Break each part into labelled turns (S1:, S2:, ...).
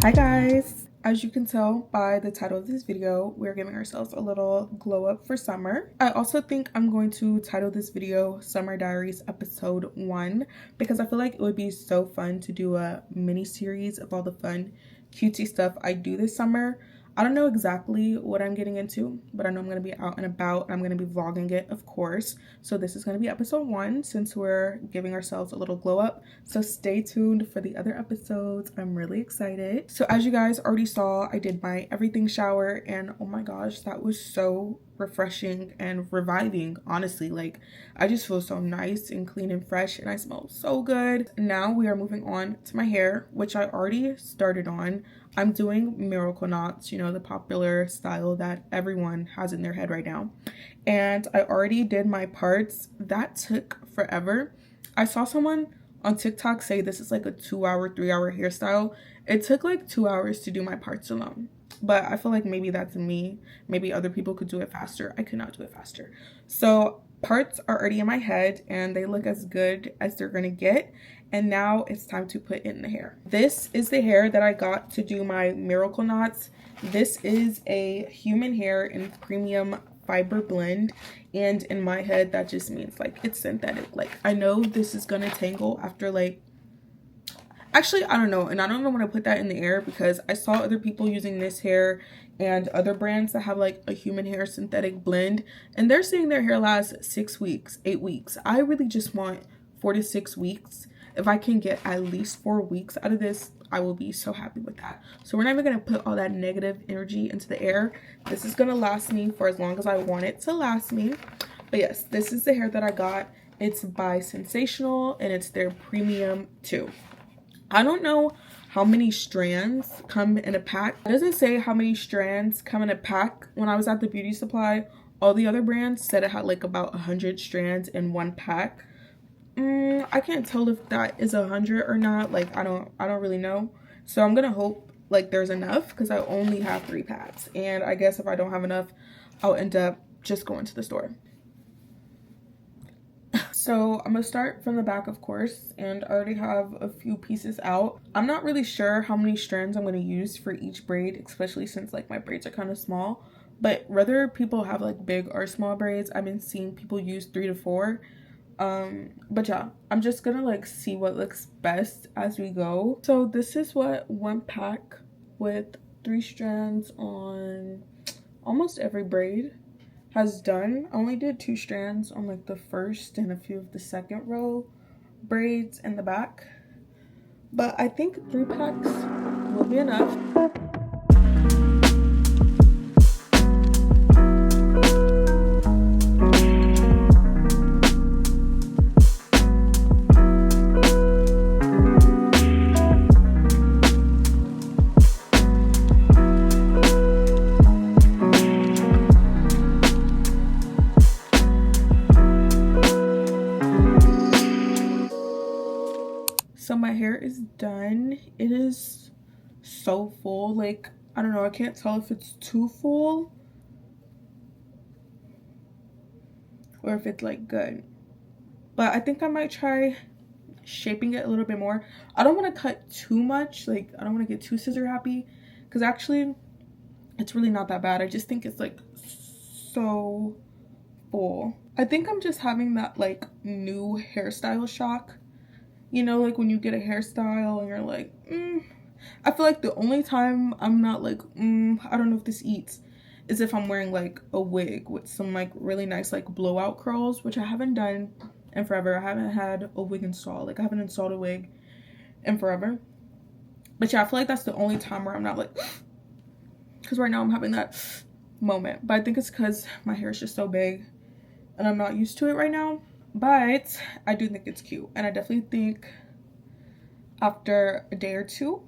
S1: Hi guys! As you can tell by the title of this video, we're giving ourselves a little glow up for summer. I also think I'm going to title this video Summer Diaries Episode 1 because I feel like it would be so fun to do a mini series of all the fun cutesy stuff I do this summer. I don't know exactly what I'm getting into, but I know I'm going to be out and about and I'm going to be vlogging it, of course. So this is going to be episode 1 since we're giving ourselves a little glow up. So stay tuned for the other episodes. I'm really excited. So as you guys already saw, I did my everything shower and oh my gosh, that was so refreshing and reviving. Honestly, like I just feel so nice and clean and fresh and I smell so good. Now we are moving on to my hair, which I already started on. I'm doing miracle knots, you know, the popular style that everyone has in their head right now. And I already did my parts. That took forever. I saw someone on TikTok say this is like a 2-hour, 3-hour hairstyle. It took like 2 hours to do my parts alone. But I feel like maybe that's me. Maybe other people could do it faster. I could not do it faster. So parts are already in my head and they look as good as they're gonna get. And now it's time to put in the hair. This is the hair that I got to do my miracle knots. This is a human hair in premium fiber blend, and in my head that just means like it's synthetic. Like I know this is gonna tangle after like, actually I don't know, and I don't want to put that in the air because I saw other people using this hair and other brands that have like a human hair synthetic blend and they're saying their hair lasts 6 weeks, 8 weeks. I really just want 4 to 6 weeks. If I can get at least 4 weeks out of this, I will be so happy with that. So we're not even going to put all that negative energy into the air. This is going to last me for as long as I want it to last me. But yes, this is the hair that I got. It's by Sensational and it's their premium too. I don't know how many strands come in a pack. It doesn't say how many strands come in a pack. When I was at the beauty supply, all the other brands said it had like about 100 strands in one pack. I can't tell if that is 100 or not. Like I don't really know. So I'm gonna hope like there's enough because I only have 3 packs, and I guess if I don't have enough, I'll end up just going to the store. So I'm gonna start from the back, of course, and I already have a few pieces out. I'm not really sure how many strands I'm gonna use for each braid, especially since like my braids are kind of small. But whether people have like big or small braids, I've been seeing people use 3 to 4. But yeah, I'm just gonna like see what looks best as we go. So this is what one pack with 3 strands on almost every braid has done. I only did 2 strands on like the first and a few of the second row braids in the back, but I think 3 packs will be enough. So my hair is done. It is so full. Like, I don't know. I can't tell if it's too full or if it's like good. But I think I might try shaping it a little bit more. I don't want to cut too much. Like, I don't want to get too scissor happy because actually it's really not that bad. I just think it's like so full. I think I'm just having that like new hairstyle shock. You know, like when you get a hairstyle and you're like, I feel like the only time I'm not like, I don't know if this eats, is if I'm wearing like a wig with some like really nice like blowout curls, which I haven't done in forever. I haven't had a wig installed. Like I haven't installed a wig in forever. But yeah, I feel like that's the only time where I'm not like, because right now I'm having that moment. But I think it's because my hair is just so big and I'm not used to it right now. But I do think it's cute, and I definitely think after a day or 2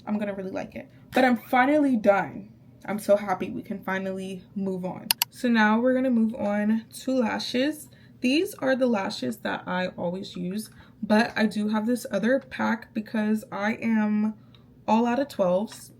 S1: I'm gonna really like it. But I'm finally done. I'm so happy we can finally move on. So now we're gonna move on to lashes. These are the lashes that I always use, but I do have this other pack because I am all out of 12s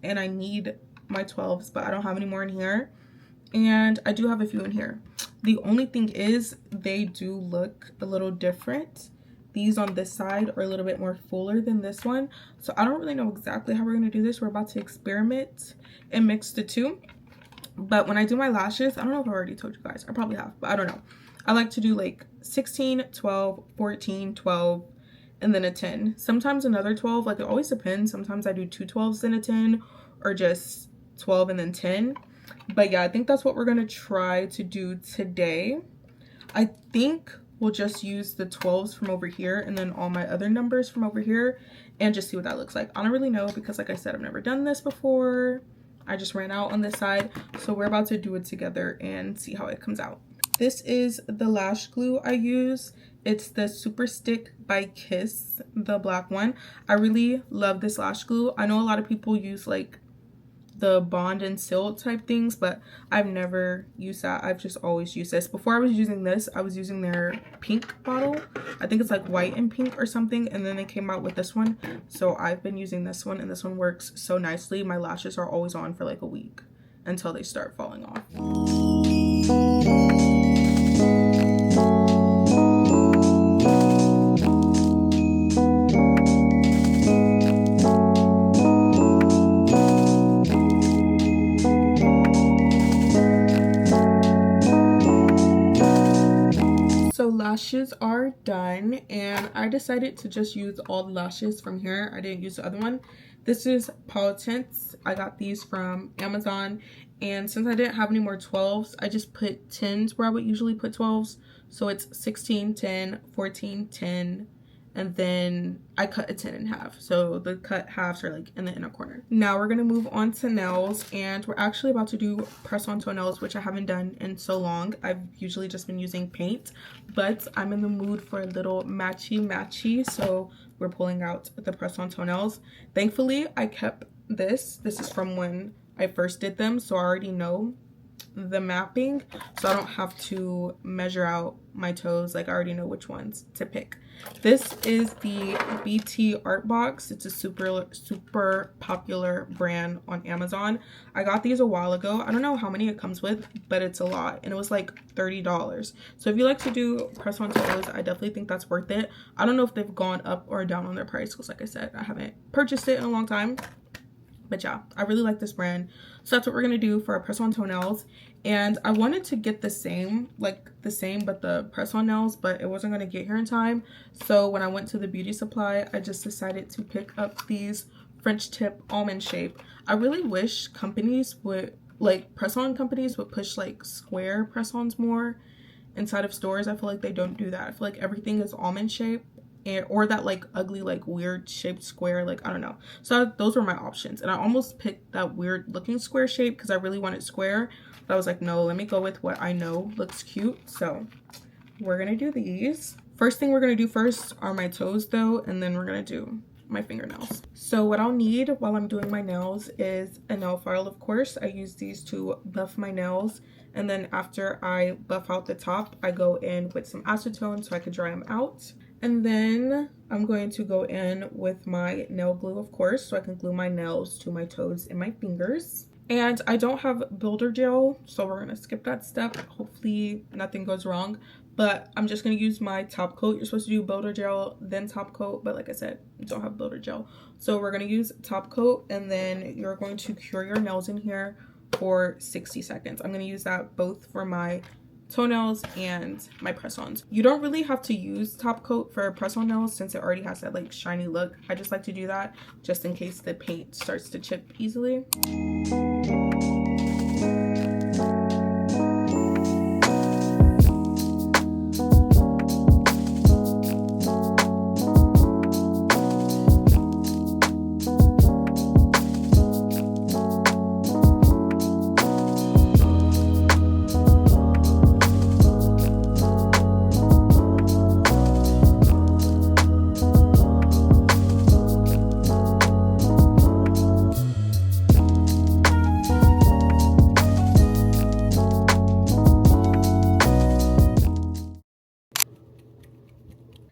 S1: and I need my 12s, but I don't have any more in here, and I do have a few in here. The only thing is they do look a little different these on this side are a little bit more fuller than this one. So I don't really know exactly how we're going to do this. We're about to experiment and mix the two. But when I do my lashes, I don't know if I already told you guys. I probably have, but I don't know. I like to do like 16, 12, 14, 12, and then a 10. Sometimes another 12. Like, it always depends. Sometimes I do 2 12s and a 10, or just 12 and then 10. But yeah, I think that's what we're going to try to do today. I think we'll just use the 12s from over here and then all my other numbers from over here and just see what that looks like. I don't really know because, like I said, I've never done this before. I just ran out on this side, so we're about to do it together and see how it comes out. This is the lash glue I use. It's the Super Stick by Kiss, the black one. I really love this lash glue. I know a lot of people use like the Bond and Seal type things, but I've never used that. I've just always used this. Before I was using this, I was using their pink bottle. I think it's like white and pink or something, and then they came out with this one. So I've been using this one, and this one works so nicely. My lashes are always on for like a week until they start falling off. So lashes are done, and I decided to just use all the lashes from here. I didn't use the other one. This is Tints. I got these from Amazon, and since I didn't have any more 12s, I just put 10s where I would usually put 12s. So it's 16, 10, 14, 10, and then I cut a 10 in half. So the cut halves are like in the inner corner. Now we're gonna move on to nails, and we're actually about to do press-on toenails, which I haven't done in so long. I've usually just been using paint, but I'm in the mood for a little matchy, so we're pulling out the press-on toenails. Thankfully, I kept this. This is from when I first did them, so I already know the mapping, so I don't have to measure out my toes. Like, I already know which ones to pick. This is the BT Art Box. It's a super popular brand on Amazon. I got these a while ago. I don't know how many it comes with, but it's a lot, and it was like $30. So if you like to do press-on toes, I definitely think that's worth it. I don't know if they've gone up or down on their price because, like I said, I haven't purchased it in a long time. But yeah, I really like this brand. So that's what we're gonna do for our press-on toenails. And I wanted to get the same but the press-on nails, but it wasn't gonna get here in time. So when I went to the beauty supply, I just decided to pick up these French tip almond shape. I really wish companies would, like press-on companies would push like square press-ons more inside of stores. I feel like they don't do that. I feel like everything is almond shape. Or that like ugly, like weird shaped square, like I don't know. So those were my options, and I almost picked that weird looking square shape because I really wanted square, but I was like, no, let me go with what I know looks cute. So we're gonna do these. First thing we're gonna do first are my toes though, and then we're gonna do my fingernails. So what I'll need while I'm doing my nails is a nail file. Of course, I use these to buff my nails, and then after I buff out the top, I go in with some acetone so I can dry them out. And then I'm going to go in with my nail glue, of course, so I can glue my nails to my toes and my fingers. And I don't have builder gel, so we're gonna skip that step. Hopefully nothing goes wrong, but I'm just gonna use my top coat. You're supposed to do builder gel, then top coat, but like I said, I don't have builder gel. So we're gonna use top coat, and then you're going to cure your nails in here for 60 seconds. I'm gonna use that both for my toenails and my press-ons. You don't really have to use top coat for press-on nails since it already has that like shiny look. I just like to do that just in case the paint starts to chip easily.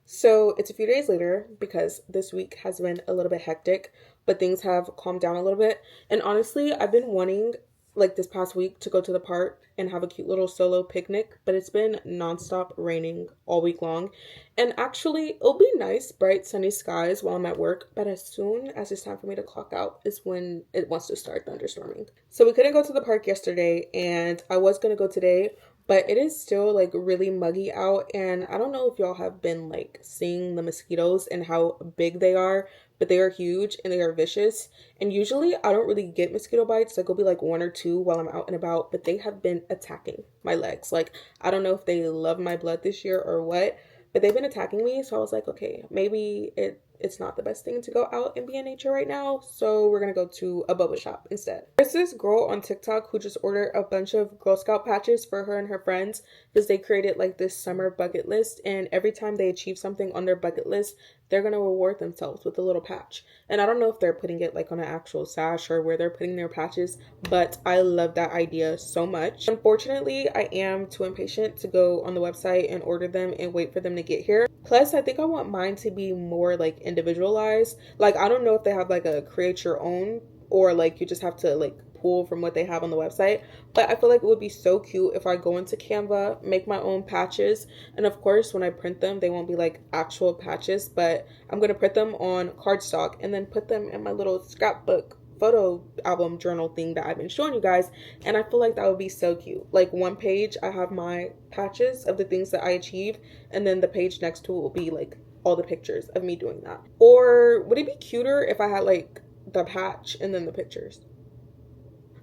S1: So it's a few days later because this week has been a little bit hectic, but things have calmed down a little bit. And honestly, I've been wanting like this past week to go to the park and have a cute little solo picnic, but it's been nonstop raining all week long. And actually, it'll be nice, bright, sunny skies while I'm at work, but as soon as it's time for me to clock out is when it wants to start thunderstorming. So we couldn't go to the park yesterday, and I was gonna go today, but it is still like really muggy out. And I don't know if y'all have been like seeing the mosquitoes and how big they are, but they are huge and they are vicious. And usually I don't really get mosquito bites. Like, it'll be like one or two while I'm out and about, but they have been attacking my legs. Like, I don't know if they love my blood this year or what, but they've been attacking me. So I was like, okay, maybe it's not the best thing to go out and be in nature right now. So we're gonna go to a boba shop instead. There's this girl on TikTok who just ordered a bunch of Girl Scout patches for her and her friends because they created like this summer bucket list, and every time they achieve something on their bucket list, they're gonna reward themselves with a little patch. And I don't know if they're putting it like on an actual sash or where they're putting their patches, but I love that idea so much. Unfortunately, I am too impatient to go on the website and order them and wait for them to get here. Plus, I think I want mine to be more like individualized. Like, I don't know if they have like a create your own, or like you just have to like pull from what they have on the website, but I feel like it would be so cute if I go into Canva, make my own patches, and of course when I print them they won't be like actual patches, but I'm gonna print them on cardstock and then put them in my little scrapbook photo album journal thing that I've been showing you guys. And I feel like that would be so cute. Like, one page I have my patches of the things that I achieved, and then the page next to it will be like all the pictures of me doing that. Or would it be cuter if I had like the patch and then the pictures?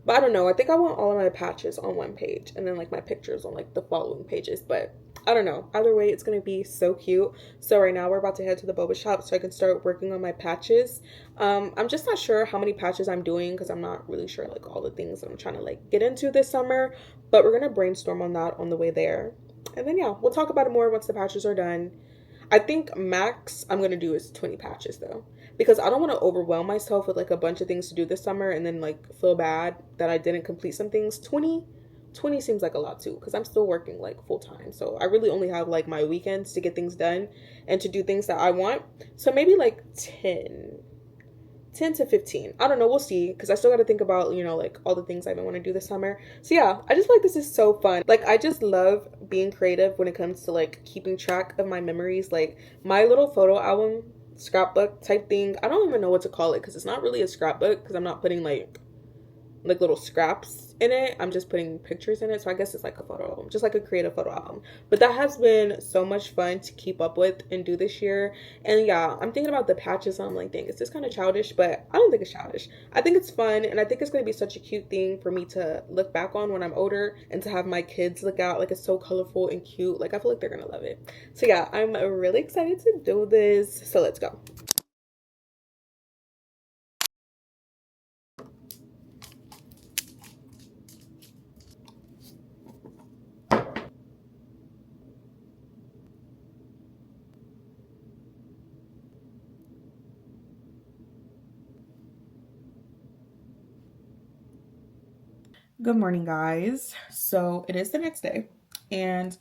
S1: But I don't know. I think I want all of my patches on one page and then like my pictures on like the following pages. But I don't know. Either way, it's going to be so cute. So right now we're about to head to the boba shop so I can start working on my patches. I'm just not sure how many patches I'm doing because I'm not really sure like all the things I'm trying to like get into this summer. But we're going to brainstorm on that on the way there. And then yeah, we'll talk about it more once the patches are done. I think max I'm going to do is 20 patches though, because I don't want to overwhelm myself with like a bunch of things to do this summer and then like feel bad that I didn't complete some things. 20 seems like a lot too, because I'm still working like full time. So I really only have like my weekends to get things done and to do things that I want. So maybe like 10 to 15. I don't know. We'll see. Because I still got to think about, you know, like all the things I want to do this summer. So yeah, I just feel like this is so fun. Like, I just love being creative when it comes to like keeping track of my memories. Like, my little photo album scrapbook type thing. I don't even know what to call it because it's not really a scrapbook because I'm not putting like little scraps in it. I'm just putting pictures in it. So I guess it's like a photo album, just like a creative photo album. But that has been so much fun to keep up with and do this year. And yeah, I'm thinking about the patches. And I'm like, dang, is this kind of childish? But I don't think it's childish. I think it's fun. And I think it's going to be such a cute thing for me to look back on when I'm older and to have my kids look out. Like, it's so colorful and cute. Like, I feel like they're going to love it. So yeah, I'm really excited to do this. So let's go. Good morning, guys. So it is the next day, and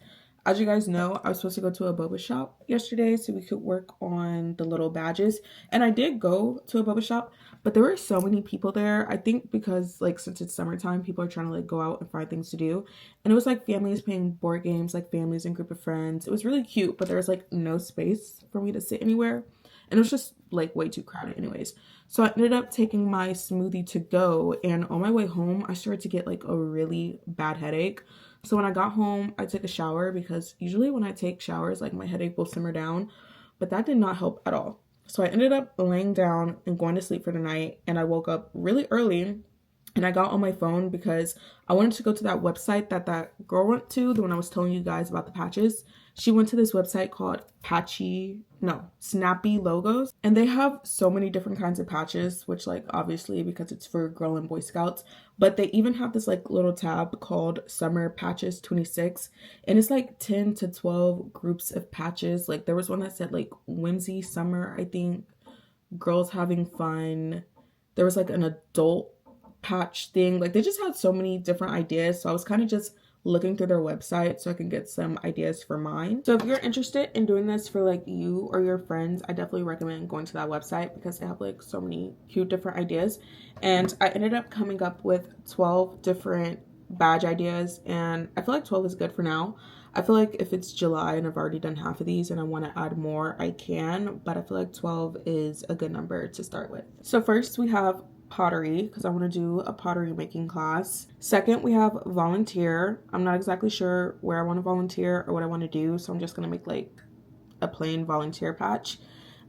S1: as you guys know, I was supposed to go to a boba shop yesterday so we could work on the little badges, and I did go to a boba shop, but there were so many people there. I think because like since it's summertime, people are trying to like go out and find things to do, and it was like families playing board games, like families and group of friends. It was really cute, but there was like no space for me to sit anywhere, and it was just like way too crowded anyways. So I ended up taking my smoothie to go, and on my way home I started to get like a really bad headache. So when I got home, I took a shower because usually when I take showers, like my headache will simmer down, but that did not help at all. So I ended up laying down and going to sleep for the night, and I woke up really early and I got on my phone because I wanted to go to that website that girl went to, the one I was telling you guys about the patches. She went to this website called Snappy Logos, and they have so many different kinds of patches, which like obviously because it's for Girl and Boy Scouts, but they even have this like little tab called Summer Patches 26, and it's like 10 to 12 groups of patches. Like, there was one that said like whimsy summer, I think, girls having fun. There was like an adult patch thing. Like, they just had so many different ideas, so I was kind of just looking through their website so I can get some ideas for mine. So if you're interested in doing this for like you or your friends, I definitely recommend going to that website because they have like so many cute different ideas. And I ended up coming up with 12 different badge ideas, and I feel like 12 is good for now. I feel like if it's July and I've already done half of these and I want to add more, I can, but I feel like 12 is a good number to start with. So first we have pottery, because I want to do a pottery making class. Second, we have volunteer. I'm not exactly sure where I want to volunteer or what I want to do, so I'm just going to make like a plain volunteer patch.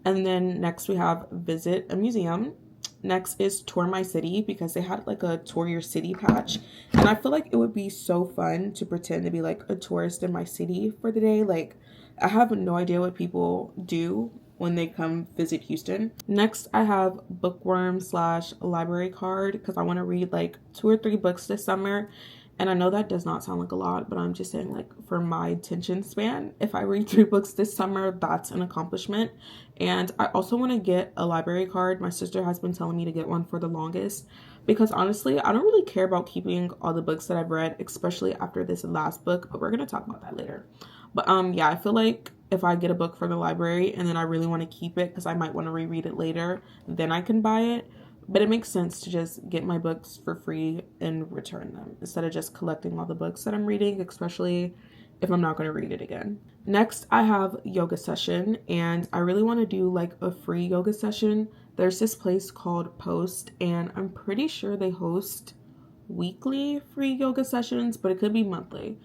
S1: And then next we have visit a museum. Next is tour my city, because they had like a tour your city patch, and I feel like it would be so fun to pretend to be like a tourist in my city for the day. Like, I have no idea what people do when they come visit Houston. Next, I have bookworm / library card, because I want to read like 2 or 3 books this summer. And I know that does not sound like a lot, but I'm just saying, like, for my attention span, if I read 3 books this summer, that's an accomplishment. And I also want to get a library card. My sister has been telling me to get one for the longest, because honestly, I don't really care about keeping all the books that I've read, especially after this last book, but we're going to talk about that later. But yeah, I feel like if I get a book from the library and then I really want to keep it because I might want to reread it later, then I can buy it. But it makes sense to just get my books for free and return them instead of just collecting all the books that I'm reading, especially if I'm not going to read it again. Next, I have yoga session, and I really want to do like a free yoga session. There's this place called Post, and I'm pretty sure they host weekly free yoga sessions, but it could be monthly.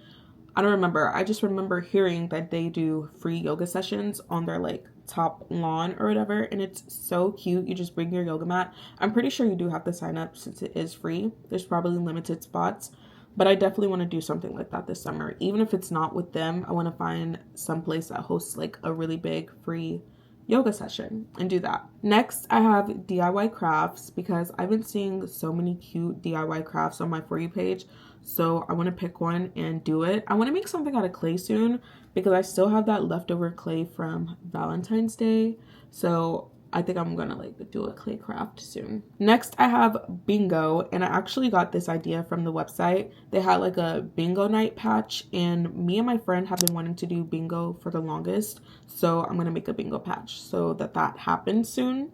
S1: I don't remember. I just remember hearing that they do free yoga sessions on their like top lawn or whatever, and it's so cute. You just bring your yoga mat. I'm pretty sure you do have to sign up since it is free. There's probably limited spots, but I definitely want to do something like that this summer. Even if it's not with them, I want to find some place that hosts like a really big free yoga session and do that. Next, I have DIY crafts, because I've been seeing so many cute DIY crafts on my For You page. So I want to pick one and do it. I want to make something out of clay soon, because I still have that leftover clay from Valentine's Day. So I think I'm gonna like do a clay craft soon. Next, I have bingo, and I actually got this idea from the website. They had like a bingo night patch, and me and my friend have been wanting to do bingo for the longest. So I'm gonna make a bingo patch so that happens soon.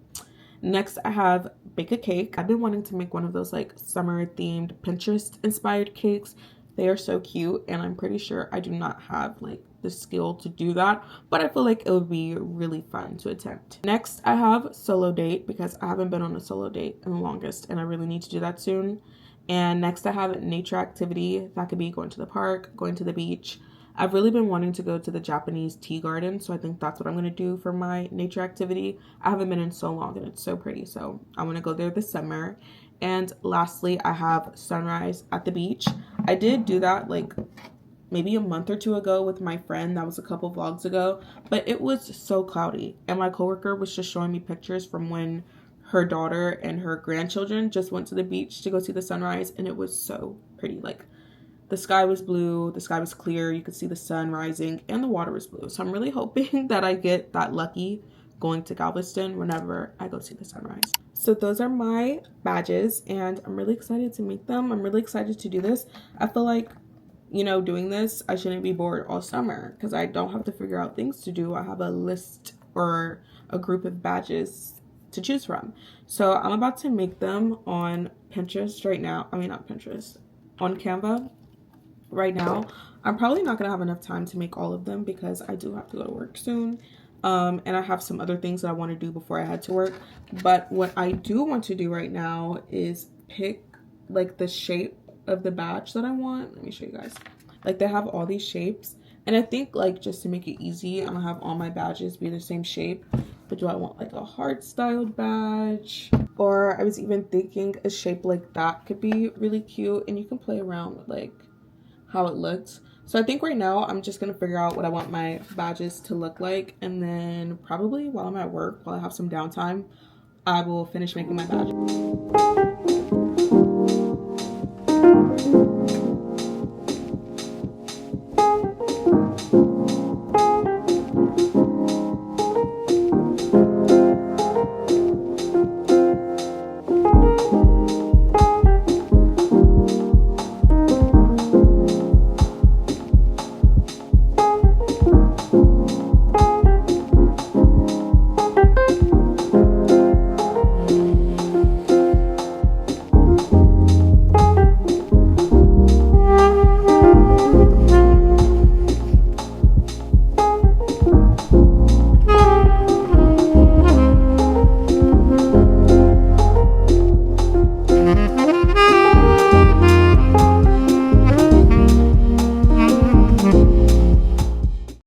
S1: Next, I have bake a cake. I've been wanting to make one of those like summer themed Pinterest inspired cakes. They are so cute, and I'm pretty sure I do not have like the skill to do that, but I feel like it would be really fun to attempt. Next, I have solo date, because I haven't been on a solo date in the longest, and I really need to do that soon. And next, I have nature activity. That could be going to the park, going to the beach. I've really been wanting to go to the Japanese tea garden, so I think that's what I'm going to do for my nature activity. I haven't been in so long, and it's so pretty, so I want to go there this summer. And lastly, I have sunrise at the beach. I did do that like maybe a month or 2 ago with my friend. That was a couple vlogs ago, but it was so cloudy, and my coworker was just showing me pictures from when her daughter and her grandchildren just went to the beach to go see the sunrise, and it was so pretty. Like, the sky was blue, the sky was clear, you could see the sun rising, and the water was blue. So I'm really hoping that I get that lucky going to Galveston whenever I go see the sunrise. So those are my badges, and I'm really excited to make them. I'm really excited to do this. I feel like, you know, doing this, I shouldn't be bored all summer, because I don't have to figure out things to do. I have a list or a group of badges to choose from. So I'm about to make them on Pinterest right now. I mean, not Pinterest, on Canva right now. I'm probably not gonna have enough time to make all of them, because I do have to go to work soon. And I have some other things that I want to do before I head to work. But what I do want to do right now is pick like the shape of the badge that I want. Let me show you guys. Like, they have all these shapes, and I think like just to make it easy, I'm gonna have all my badges be the same shape. But do I want like a heart styled badge? Or I was even thinking a shape like that could be really cute, and you can play around with like how it looks. So I think right now I'm just gonna figure out what I want my badges to look like, and then probably while I'm at work, while I have some downtime, I will finish making my badges.